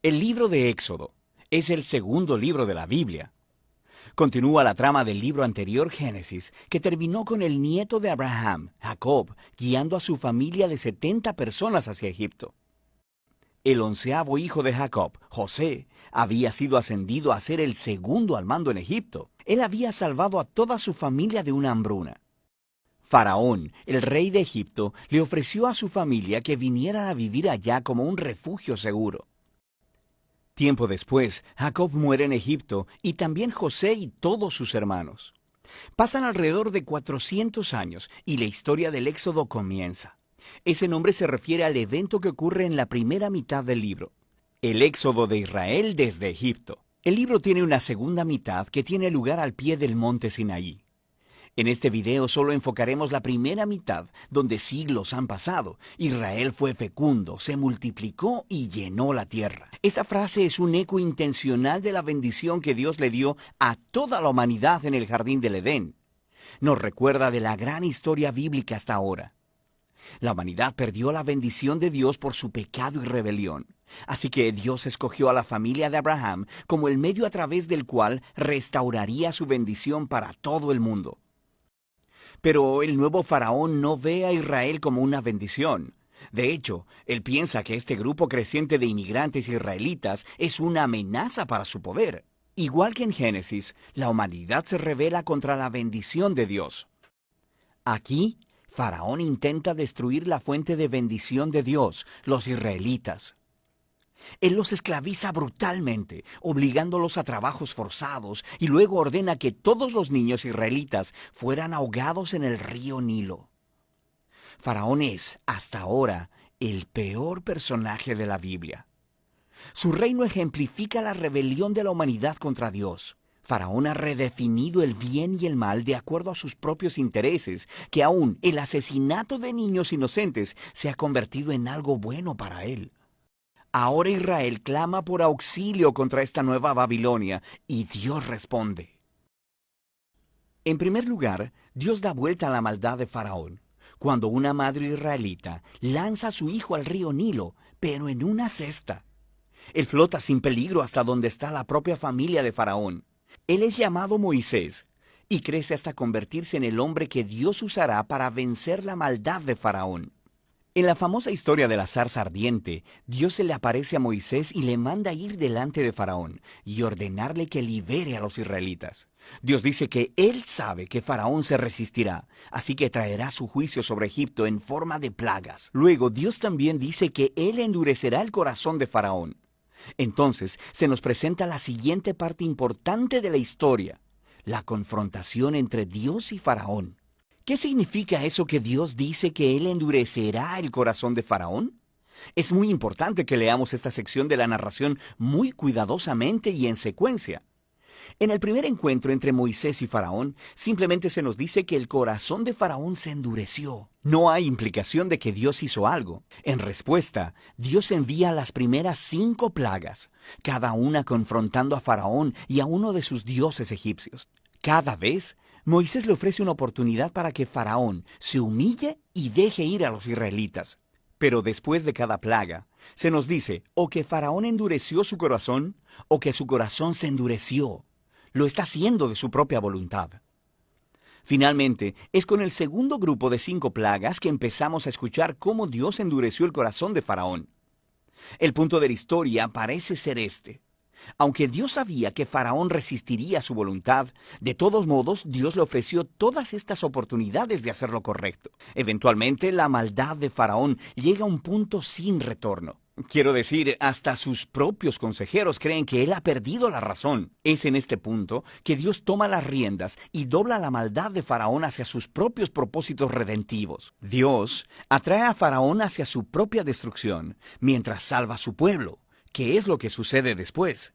El libro de Éxodo es el segundo libro de la Biblia. Continúa la trama del libro anterior, Génesis, que terminó con el nieto de Abraham, Jacob, guiando a su familia de 70 personas hacia Egipto. El 11º hijo de Jacob, José, había sido ascendido a ser el segundo al mando en Egipto. Él había salvado a toda su familia de una hambruna. Faraón, el rey de Egipto, le ofreció a su familia que vinieran a vivir allá como un refugio seguro. Tiempo después, Jacob muere en Egipto y también José y todos sus hermanos. Pasan alrededor de 400 años y la historia del Éxodo comienza. Ese nombre se refiere al evento que ocurre en la primera mitad del libro, el Éxodo de Israel desde Egipto. El libro tiene una segunda mitad que tiene lugar al pie del monte Sinaí. En este video solo enfocaremos la primera mitad, donde siglos han pasado. Israel fue fecundo, se multiplicó y llenó la tierra. Esta frase es un eco intencional de la bendición que Dios le dio a toda la humanidad en el jardín del Edén. Nos recuerda de la gran historia bíblica hasta ahora. La humanidad perdió la bendición de Dios por su pecado y rebelión. Así que Dios escogió a la familia de Abraham como el medio a través del cual restauraría su bendición para todo el mundo. Pero el nuevo faraón no ve a Israel como una bendición. De hecho, él piensa que este grupo creciente de inmigrantes israelitas es una amenaza para su poder. Igual que en Génesis, la humanidad se rebela contra la bendición de Dios. Aquí, Faraón intenta destruir la fuente de bendición de Dios, los israelitas. Él los esclaviza brutalmente, obligándolos a trabajos forzados, y luego ordena que todos los niños israelitas fueran ahogados en el río Nilo. Faraón es, hasta ahora, el peor personaje de la Biblia. Su reino ejemplifica la rebelión de la humanidad contra Dios. Faraón ha redefinido el bien y el mal de acuerdo a sus propios intereses, que aún el asesinato de niños inocentes se ha convertido en algo bueno para él. Ahora Israel clama por auxilio contra esta nueva Babilonia, y Dios responde. En primer lugar, Dios da vuelta a la maldad de Faraón, cuando una madre israelita lanza a su hijo al río Nilo, pero en una cesta. Él flota sin peligro hasta donde está la propia familia de Faraón. Él es llamado Moisés, y crece hasta convertirse en el hombre que Dios usará para vencer la maldad de Faraón. En la famosa historia de la zarza ardiente, Dios se le aparece a Moisés y le manda ir delante de Faraón y ordenarle que libere a los israelitas. Dios dice que Él sabe que Faraón se resistirá, así que traerá su juicio sobre Egipto en forma de plagas. Luego, Dios también dice que Él endurecerá el corazón de Faraón. Entonces, se nos presenta la siguiente parte importante de la historia, la confrontación entre Dios y Faraón. ¿Qué significa eso que Dios dice que Él endurecerá el corazón de Faraón? Es muy importante que leamos esta sección de la narración muy cuidadosamente y en secuencia. En el primer encuentro entre Moisés y Faraón, simplemente se nos dice que el corazón de Faraón se endureció. No hay implicación de que Dios hizo algo. En respuesta, Dios envía las primeras 5 plagas, cada una confrontando a Faraón y a uno de sus dioses egipcios. Cada vez, Moisés le ofrece una oportunidad para que Faraón se humille y deje ir a los israelitas. Pero después de cada plaga, se nos dice o que Faraón endureció su corazón, o que su corazón se endureció. Lo está haciendo de su propia voluntad. Finalmente, es con el segundo grupo de 5 plagas que empezamos a escuchar cómo Dios endureció el corazón de Faraón. El punto de la historia parece ser este. Aunque Dios sabía que Faraón resistiría su voluntad, de todos modos Dios le ofreció todas estas oportunidades de hacer lo correcto. Eventualmente la maldad de Faraón llega a un punto sin retorno. Quiero decir, hasta sus propios consejeros creen que él ha perdido la razón. Es en este punto que Dios toma las riendas y dobla la maldad de Faraón hacia sus propios propósitos redentivos. Dios atrae a Faraón hacia su propia destrucción, mientras salva a su pueblo. ¿Qué es lo que sucede después?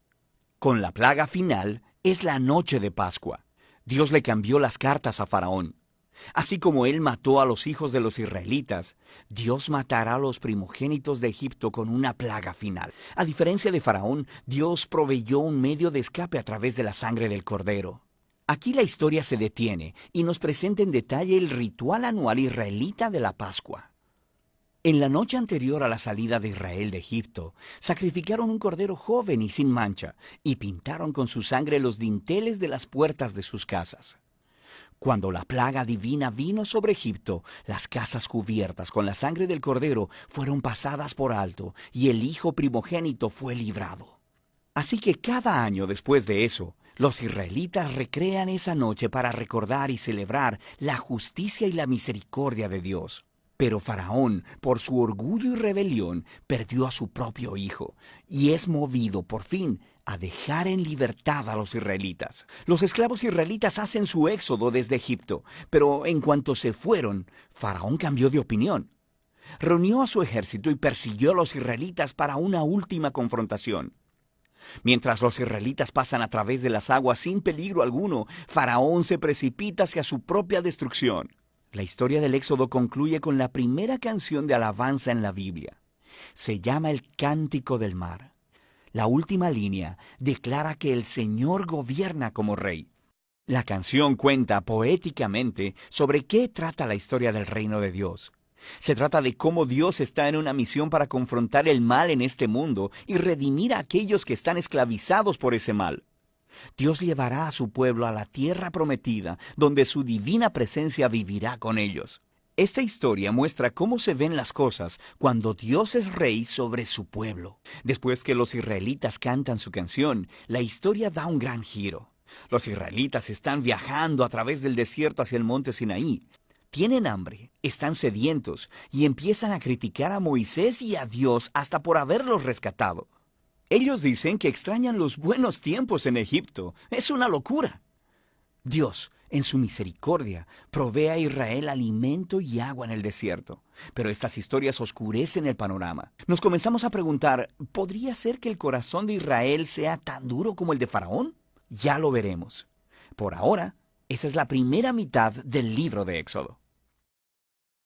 Con la plaga final es la noche de Pascua. Dios le cambió las cartas a Faraón. Así como él mató a los hijos de los israelitas, Dios matará a los primogénitos de Egipto con una plaga final. A diferencia de Faraón, Dios proveyó un medio de escape a través de la sangre del cordero. Aquí la historia se detiene y nos presenta en detalle el ritual anual israelita de la Pascua. En la noche anterior a la salida de Israel de Egipto, sacrificaron un cordero joven y sin mancha, y pintaron con su sangre los dinteles de las puertas de sus casas. Cuando la plaga divina vino sobre Egipto, las casas cubiertas con la sangre del cordero fueron pasadas por alto, y el hijo primogénito fue librado. Así que cada año después de eso, los israelitas recrean esa noche para recordar y celebrar la justicia y la misericordia de Dios. Pero Faraón, por su orgullo y rebelión, perdió a su propio hijo, y es movido por fin a dejar en libertad a los israelitas. Los esclavos israelitas hacen su éxodo desde Egipto, pero en cuanto se fueron, Faraón cambió de opinión. Reunió a su ejército y persiguió a los israelitas para una última confrontación. Mientras los israelitas pasan a través de las aguas sin peligro alguno, Faraón se precipita hacia su propia destrucción. La historia del Éxodo concluye con la primera canción de alabanza en la Biblia. Se llama el Cántico del Mar. La última línea declara que el Señor gobierna como rey. La canción cuenta poéticamente sobre qué trata la historia del reino de Dios. Se trata de cómo Dios está en una misión para confrontar el mal en este mundo y redimir a aquellos que están esclavizados por ese mal. Dios llevará a su pueblo a la tierra prometida, donde su divina presencia vivirá con ellos. Esta historia muestra cómo se ven las cosas cuando Dios es rey sobre su pueblo. Después que los israelitas cantan su canción, la historia da un gran giro. Los israelitas están viajando a través del desierto hacia el monte Sinaí. Tienen hambre, están sedientos y empiezan a criticar a Moisés y a Dios hasta por haberlos rescatado. Ellos dicen que extrañan los buenos tiempos en Egipto. Es una locura. Dios, en su misericordia, provee a Israel alimento y agua en el desierto. Pero estas historias oscurecen el panorama. Nos comenzamos a preguntar, ¿podría ser que el corazón de Israel sea tan duro como el de Faraón? Ya lo veremos. Por ahora, esa es la primera mitad del libro de Éxodo.